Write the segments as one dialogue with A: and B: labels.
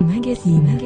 A: Magazine.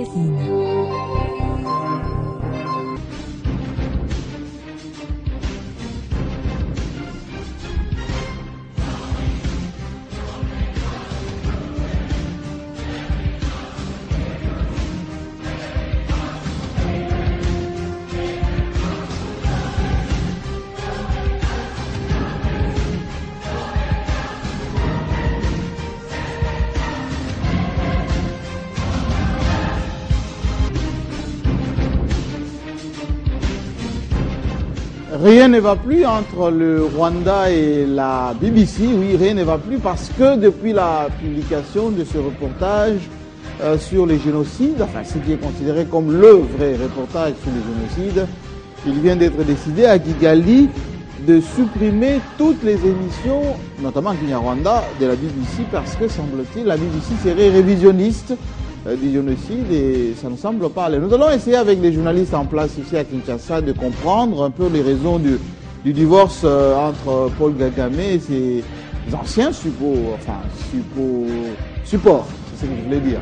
B: Rien ne va plus entre le Rwanda et la BBC, oui, rien ne va plus parce que depuis la publication de ce reportage sur les génocides, enfin ce qui est considéré comme le vrai reportage sur les génocides, il vient d'être décidé à Kigali de supprimer toutes les émissions, notamment en Kinyarwanda, de la BBC parce que, semble-t-il, la BBC serait révisionniste du génocide et ça ne semble pas aller. Nous allons essayer avec les journalistes en place ici à Kinshasa de comprendre un peu les raisons du divorce entre Paul Kagame et ses anciens supports, c'est ce que je voulais dire,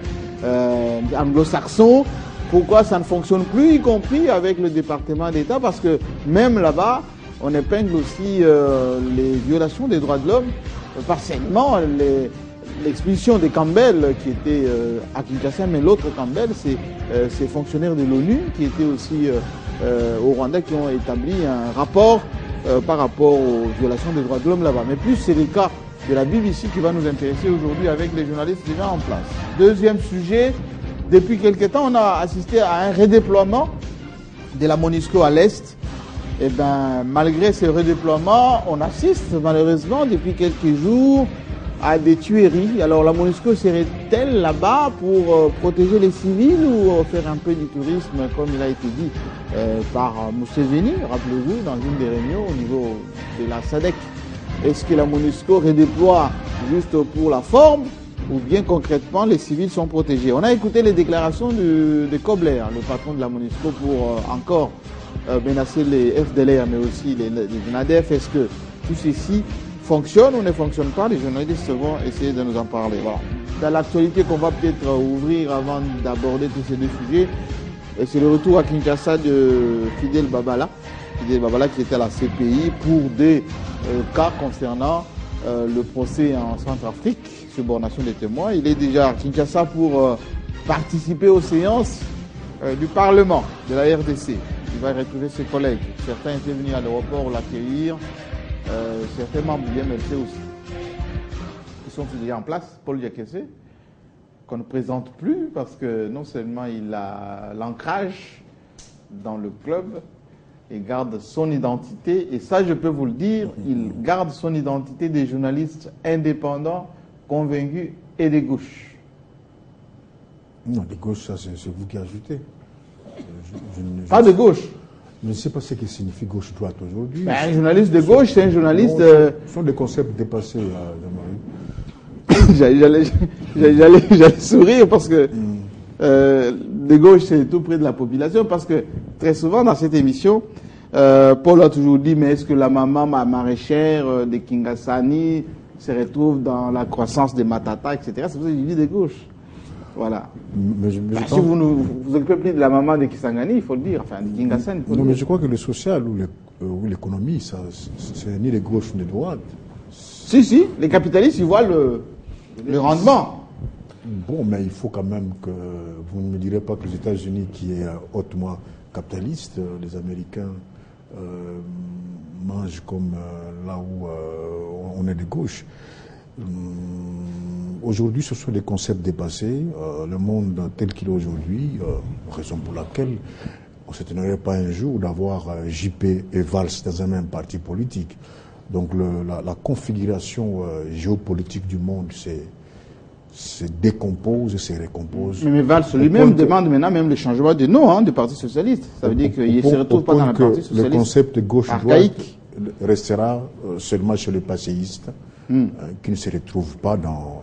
B: anglo-saxons. Pourquoi ça ne fonctionne plus, y compris avec le département d'État, parce que même là-bas, on épingle aussi les violations des droits de l'homme, partiellement l'expulsion des Campbell qui était à Kinshasa, mais l'autre Campbell, c'est ces fonctionnaires de l'ONU qui étaient aussi au Rwanda, qui ont établi un rapport par rapport aux violations des droits de l'homme là-bas. Mais plus c'est le cas de la BBC qui va nous intéresser aujourd'hui avec les journalistes déjà en place. Deuxième sujet, depuis quelque temps, on a assisté à un redéploiement de la MONUSCO à l'Est. Et bien, malgré ce redéploiement, on assiste malheureusement depuis quelques jours à des tueries. Alors la MONUSCO serait-elle là-bas pour protéger les civils ou faire un peu du tourisme, comme il a été dit par Museveni, rappelez-vous, dans une des réunions au niveau de la SADC. Est-ce que la MONUSCO redéploie juste pour la forme ou bien concrètement les civils sont protégés? On a écouté les déclarations de Kobler, le patron de la MONUSCO, pour encore menacer les FDLR mais aussi les NADF. Est-ce que tout ceci fonctionne ou ne fonctionne pas? Les journalistes vont essayer de nous en parler. Voilà. Dans l'actualité qu'on va peut-être ouvrir avant d'aborder tous ces deux sujets, c'est le retour à Kinshasa de Fidel Babala. Fidel Babala qui était à la CPI pour des cas concernant le procès en Centrafrique, subornation des témoins. Il est déjà à Kinshasa pour participer aux séances du Parlement de la RDC. Il va retrouver ses collègues. Certains étaient venus à l'aéroport l'accueillir. Certains membres du MLC aussi. Ils sont déjà en place. Paul Diakese, qu'on ne présente plus parce que non seulement il a l'ancrage dans le club, il garde son identité, et ça je peux vous le dire, il garde son identité des journalistes indépendants, convaincus et des gauches.
C: Non, des gauches, ça c'est vous qui ajoutez.
B: Pas de gauche.
C: Je ne sais pas ce que signifie gauche-droite aujourd'hui.
B: Un journaliste de gauche, c'est un journaliste...
C: Ce sont des concepts dépassés,
B: Jean-Marie. J'allais sourire parce que de gauche, c'est tout près de la population. Parce que très souvent, dans cette émission, Paul a toujours dit, mais est-ce que la maman maraîchère de Kingasani se retrouve dans la croissance des Matata, etc. C'est pour ça que je dis de gauche. Voilà. Si vous vous occupez plus de la maman de Kisangani, il faut le dire, enfin de Kingasani.
C: Non, mais je crois que le social ou l'économie, c'est ni les gauches ni les droites.
B: Si, les capitalistes, ils voient le rendement.
C: Bon, mais il faut quand même que vous ne me direz pas que les États-Unis, qui est hautement capitaliste, les Américains mangent comme là où on est de gauche. Aujourd'hui, ce sont des concepts dépassés. Le monde tel qu'il est aujourd'hui, raison pour laquelle on ne s'étonnerait pas un jour d'avoir JP et Valls dans un même parti politique. Donc la configuration géopolitique du monde se décompose et se recompose.
B: Mais Valls lui-même demande maintenant même le changement de nom du Parti socialiste. Ça veut dire qu'il ne se retrouve pas dans le Parti socialiste.
C: Le concept de gauche-droite restera seulement chez les passéistes, qui ne se retrouvent pas dans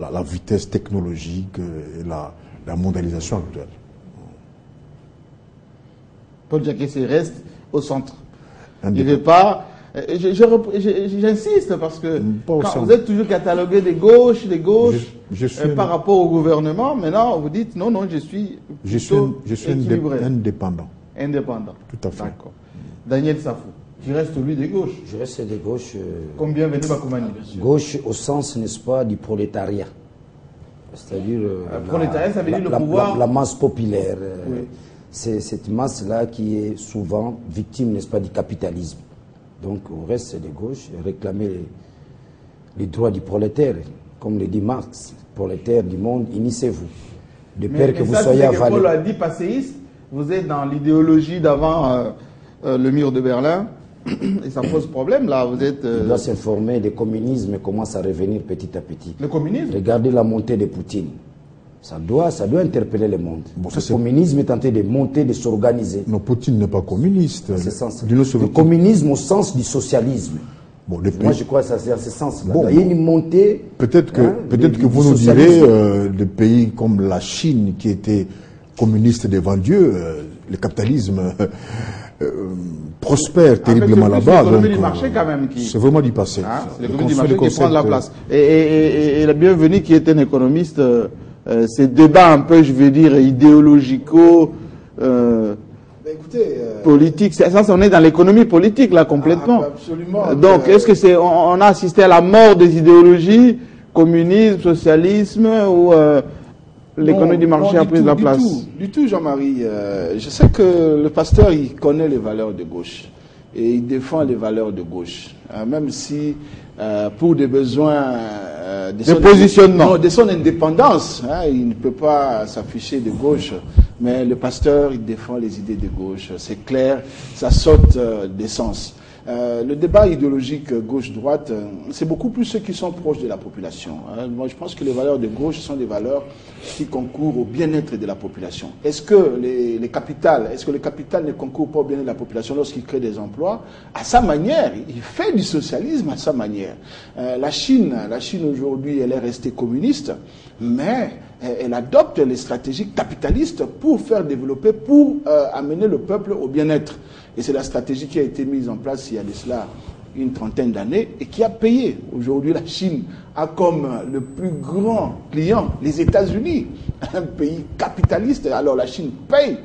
C: la vitesse technologique et la mondialisation actuelle.
B: Paul Diakese reste au centre. Il ne veut pas J'insiste parce que quand vous êtes toujours catalogué des gauches, par rapport au gouvernement, maintenant vous dites non, je suis
C: indépendant.
B: Indépendant.
C: Tout à fait.
B: D'accord. Daniel Safou, tu restes lui des gauches.
A: Je reste des gauches.
B: Combien venez Bakoumani?
A: Gauche au sens, n'est-ce pas, du prolétariat. C'est-à-dire
B: prolétariat, ça veut dire le pouvoir.
A: La masse populaire. Oui. C'est cette masse-là qui est souvent victime, n'est-ce pas, du capitalisme. Donc on reste des gauches, réclamer les droits du prolétaire. Comme le dit Marx, prolétaires du monde, unissez-vous. De peur que vous soyez avalés.
B: Paul a dit passéiste, vous êtes dans l'idéologie d'avant le mur de Berlin, et ça pose problème là. Vous êtes.
A: Il doit s'informer, le communisme commence à revenir petit à petit.
B: Le communisme.
A: Regardez la montée de Poutine. Ça doit interpeller le monde. Bon, le communisme est tenté de monter, de s'organiser.
C: Non, Poutine n'est pas communiste.
A: Le communisme au sens du socialisme. Bon, moi, je crois que c'est à ce sens-là.
C: Bon,
A: il y a une montée.
C: Peut-être que vous nous direz, des pays comme la Chine, qui était communiste devant Dieu, le capitalisme prospère terriblement là-bas.
B: C'est l'économie du marché quand même qui...
C: C'est vraiment du passé.
B: C'est l'économie du marché qui prend de la place. Et la bienvenue qui est un économiste, ces débats un peu, je veux dire, idéologico... politique, ça on est dans l'économie politique là complètement.
D: Absolument.
B: Donc est-ce que on a assisté à la mort des idéologies, communisme, socialisme ou l'économie du marché a pris la place?
D: Du tout, Jean-Marie. Je sais que le pasteur il connaît les valeurs de gauche et il défend les valeurs de gauche, même si pour des besoins
B: de positionnement,
D: de son indépendance, il ne peut pas s'afficher de gauche. Mais le pasteur, il défend les idées de gauche. C'est clair, ça saute d'essence. Le débat idéologique gauche-droite, c'est beaucoup plus ceux qui sont proches de la population. Moi, je pense que les valeurs de gauche sont des valeurs qui concourent au bien-être de la population. Est-ce que le capital ne concourt pas au bien-être de la population lorsqu'il crée des emplois? À sa manière, il fait du socialisme à sa manière. La Chine aujourd'hui, elle est restée communiste, mais elle adopte les stratégies capitalistes pour faire développer, pour amener le peuple au bien-être. Et c'est la stratégie qui a été mise en place il y a de cela une trentaine d'années et qui a payé. Aujourd'hui, la Chine a comme le plus grand client les États-Unis, un pays capitaliste. Alors la Chine paye,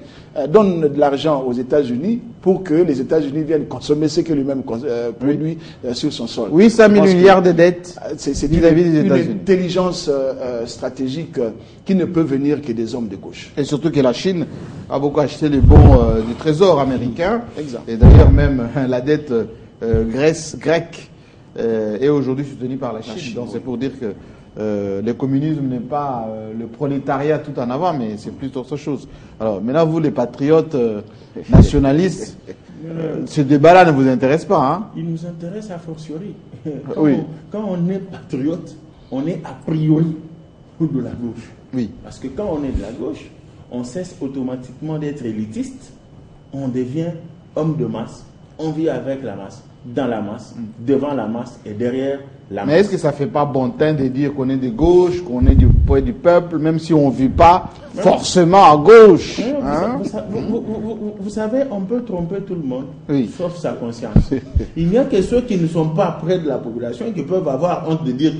D: donne de l'argent aux États-Unis pour que les États-Unis viennent consommer ce que lui-même produit sur son sol.
B: 800 000 milliards de dettes.
D: C'est une intelligence stratégique qui ne peut venir que des hommes de gauche.
B: Et surtout que la Chine a beaucoup acheté les bons du trésor américain.
D: Exact.
B: Et d'ailleurs même la dette grecque est aujourd'hui soutenue par la Chine. Donc c'est pour dire que le communisme n'est pas le prolétariat tout en avant, mais c'est plus autre chose. Alors maintenant, vous les patriotes nationalistes, ce débat-là ne vous intéresse pas, hein?
E: Il nous intéresse a fortiori. Quand on est patriote, on est a priori de la gauche.
B: Oui.
E: Parce que quand on est de la gauche, on cesse automatiquement d'être élitiste, on devient homme de masse, on vit avec la masse, dans la masse, devant la masse et derrière la masse.
B: Mais est-ce que ça ne fait pas bon teint de dire qu'on est de gauche, qu'on est du peuple, même si on ne vit pas forcément à gauche, hein?
E: Vous savez, on peut tromper tout le monde, sauf sa conscience. Il n'y a que ceux qui ne sont pas près de la population et qui peuvent avoir honte de dire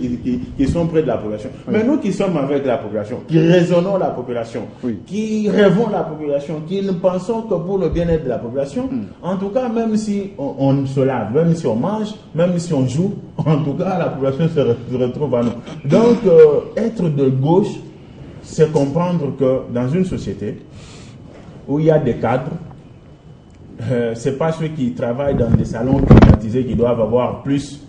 E: qu'ils sont près de la population. Mais nous qui sommes avec la population, qui raisonnons la population, qui rêvons la population, qui ne pensons que pour le bien-être de la population, en tout cas, même si on se lave, même si on mange, même si on joue, en tout cas, la population se retrouve à nous. Donc, être de gauche, c'est comprendre que dans une société où il y a des cadres, c'est pas ceux qui travaillent dans des salons climatisés qui doivent avoir plus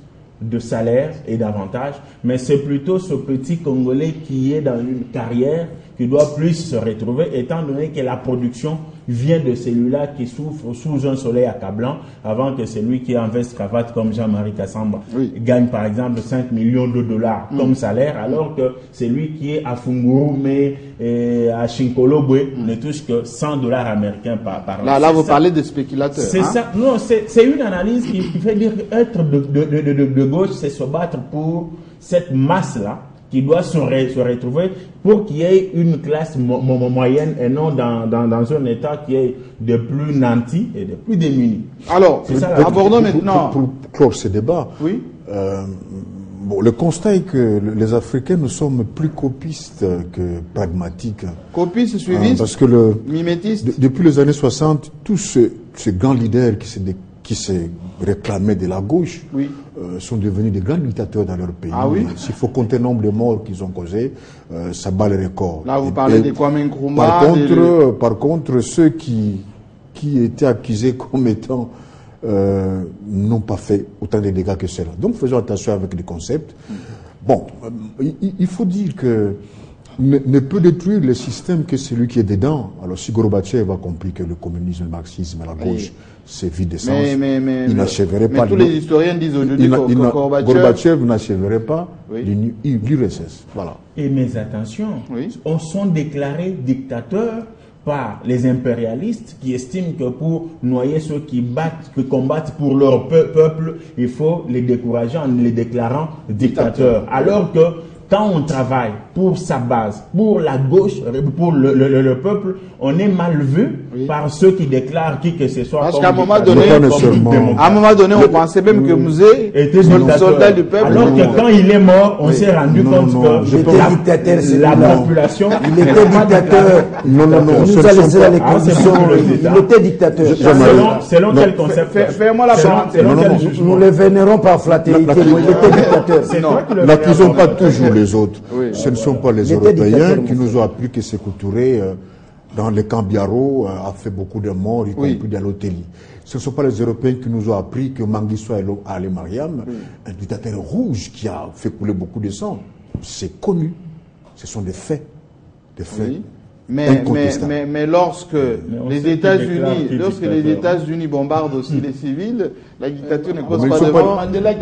E: de salaire et d'avantages, mais c'est plutôt ce petit Congolais qui est dans une carrière qui doit plus se retrouver, étant donné que la production vient de celui-là qui souffre sous un soleil accablant, avant que celui qui est en veste cravate comme Jean-Marie Kassamba gagne par exemple 5 millions de dollars comme salaire, alors que celui qui est à Fungurume et à Chinkolobwe ne touche que 100 dollars américains par an.
B: Là vous parlez de spéculateurs.
E: C'est ça. Non, c'est une analyse qui fait dire qu'être de gauche, c'est se battre pour cette masse-là qui doit se retrouver pour qu'il y ait une classe moyenne et non dans un État qui est de plus nantis et de plus démunis.
B: Alors, abordons maintenant...
C: Pour clore ce débat,
B: oui.
C: Le constat est que les Africains, nous sommes plus copistes que pragmatiques.
B: Copistes, suivistes,
C: parce que
B: mimétistes.
C: Depuis les années 60, tous ces grands leaders qui se réclamaient de la gauche sont devenus des grands dictateurs dans leur pays.
B: Ah oui?
C: S'il faut compter le nombre de morts qu'ils ont causés, ça bat les records.
B: Là, vous parlez de Kwame Nkrumah.
C: Par contre, ceux qui étaient accusés comme étant n'ont pas fait autant de dégâts que cela. Donc faisons attention avec les concepts. Bon, il faut dire que ne peut détruire le système que celui qui est dedans. Alors si Gorbatchev a compris que le communisme, le marxisme et la gauche, c'est vide de sens, il n'achèverait pas.
B: Mais tous les historiens disent aujourd'hui que
C: Gorbatchev n'achèverait pas l'URSS. Voilà.
E: Mais attention, on sont déclarés dictateurs par les impérialistes qui estiment que pour noyer ceux qui combattent pour leur peuple, il faut les décourager en les déclarant dictateurs. Alors que quand on travaille pour sa base, pour la gauche, pour le peuple, on est mal vu par ceux qui déclarent qui que ce soit.
B: Parce qu'à un moment donné, on pensait même que Mouzé était un soldat du peuple.
E: Alors que quand il est mort, on s'est rendu compte que la population...
A: Il était dictateur.
C: Non.
A: Il nous a laissé dans les conditions. Il était dictateur.
E: Selon quel concept?
B: Fais-moi la parenthèse.
A: Nous le vénérons par flatérité. Il était dictateur.
C: N'accusons pas toujours les autres. Ce ne sont pas les Européens qui nous ont appris que Sékou Touré, dans le camp Biaro, a fait beaucoup de morts, y compris dans l'Otélie. Ce ne sont pas les Européens qui nous ont appris que Mengistu Ali Mariam, un dictateur rouge qui a fait couler beaucoup de sang. C'est connu. Ce sont des faits. Des faits.
B: Mais lorsque les États-Unis bombardent aussi les civils, la dictature ne cause pas de mort.
D: Mandela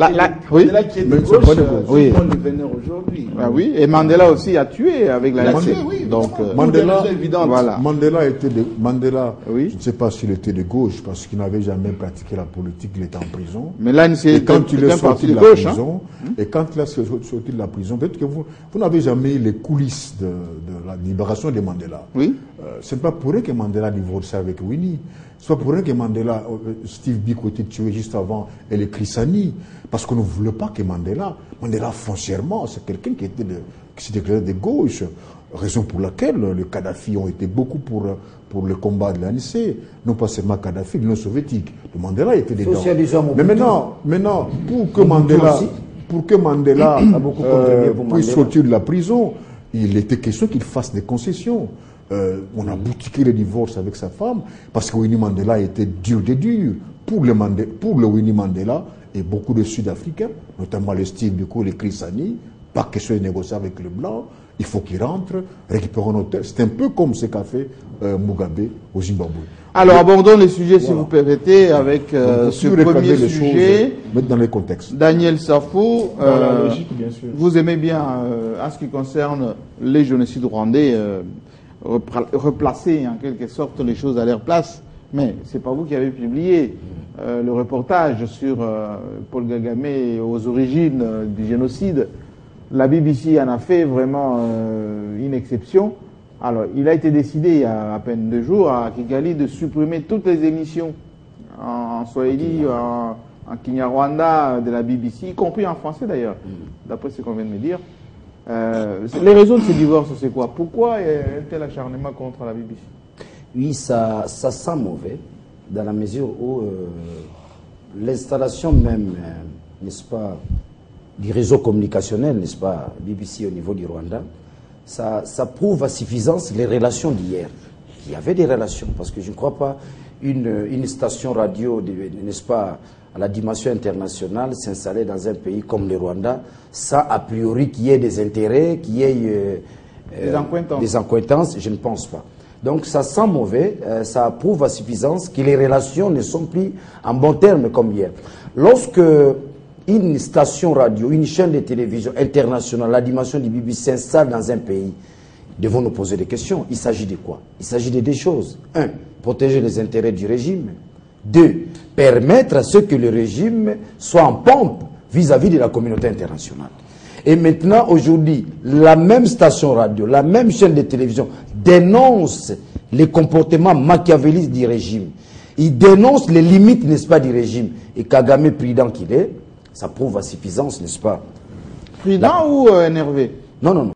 D: qui est de gauche, on le vénère aujourd'hui.
B: Ah oui, et Mandela aussi a tué avec la RC.
C: Donc Mandela, je ne sais pas s'il était de gauche parce qu'il n'avait jamais pratiqué la politique, il était en prison.
B: Mais là,
C: et quand il est sorti de la prison, sorti de la prison, peut-être que vous n'avez jamais eu les coulisses de la libération de Mandela.
B: Oui.
C: Ce n'est pas pour eux que Mandela divorçait avec Winnie. Ce n'est pas pour eux que Steve Biko était tué juste avant et les Chrysani. Parce qu'on ne voulait pas que Mandela foncièrement, c'est quelqu'un qui s'est déclaré de gauche. Raison pour laquelle les Kadhafi ont été beaucoup pour le combat de l'ANC. Non pas seulement Kadhafi, l'Union soviétique. Le Mandela était dedans. Mais maintenant, pour que Mandela puisse sortir de la prison, il était question qu'il fasse des concessions. On a boutiqué le divorce avec sa femme parce que Winnie Mandela était dur de dur. Pour le Winnie Mandela et beaucoup de Sud-Africains, notamment les Steve Biko, les Chrysani, pas question de négocier avec les Blancs, il faut qu'ils rentrent, récupèrent un hôtel. C'est un peu comme ce qu'a fait Mugabe au Zimbabwe.
B: Alors abordons les sujets, si vous permettez, avec ce premier sujet.
C: Mettre dans les contextes.
B: Daniel Safou,
E: la logique, bien sûr.
B: Vous aimez bien, en ce qui concerne les génocides rwandais, replacer en quelque sorte les choses à leur place. Mais ce n'est pas vous qui avez publié le reportage sur Paul Kagame aux origines du génocide. La BBC en a fait vraiment une exception. Alors, il a été décidé il y a à peine 2 jours à Kigali de supprimer toutes les émissions en Swahili, en Kinyarwanda de la BBC, y compris en français d'ailleurs, d'après ce qu'on vient de me dire. Les raisons de ce divorce, c'est quoi? Pourquoi un tel acharnement contre la BBC?
A: Oui, ça sent mauvais, dans la mesure où l'installation même, n'est-ce pas, du réseau communicationnel, n'est-ce pas, BBC au niveau du Rwanda, ça prouve à suffisance les relations d'hier. Il y avait des relations, parce que je ne crois pas une station radio, n'est-ce pas, à la dimension internationale, s'installer dans un pays comme le Rwanda, sans a priori qu'il y ait des intérêts, qu'il y ait des accointances, je ne pense pas. Donc ça sent mauvais, ça prouve à suffisance que les relations ne sont plus en bons termes comme hier. Lorsque une station radio, une chaîne de télévision internationale, la dimension du BBC s'installe dans un pays, devons nous poser des questions. Il s'agit de quoi? Il s'agit de 2 choses. 1. Protéger les intérêts du régime. 2. Permettre à ce que le régime soit en pompe vis-à-vis de la communauté internationale. Et maintenant, aujourd'hui, la même station radio, la même chaîne de télévision dénonce les comportements machiavélistes du régime. Il dénonce les limites, n'est-ce pas, du régime. Et Kagame, prudent qu'il est, ça prouve à suffisance, n'est-ce pas?
B: Prudent ou énervé?
A: Non, non, non.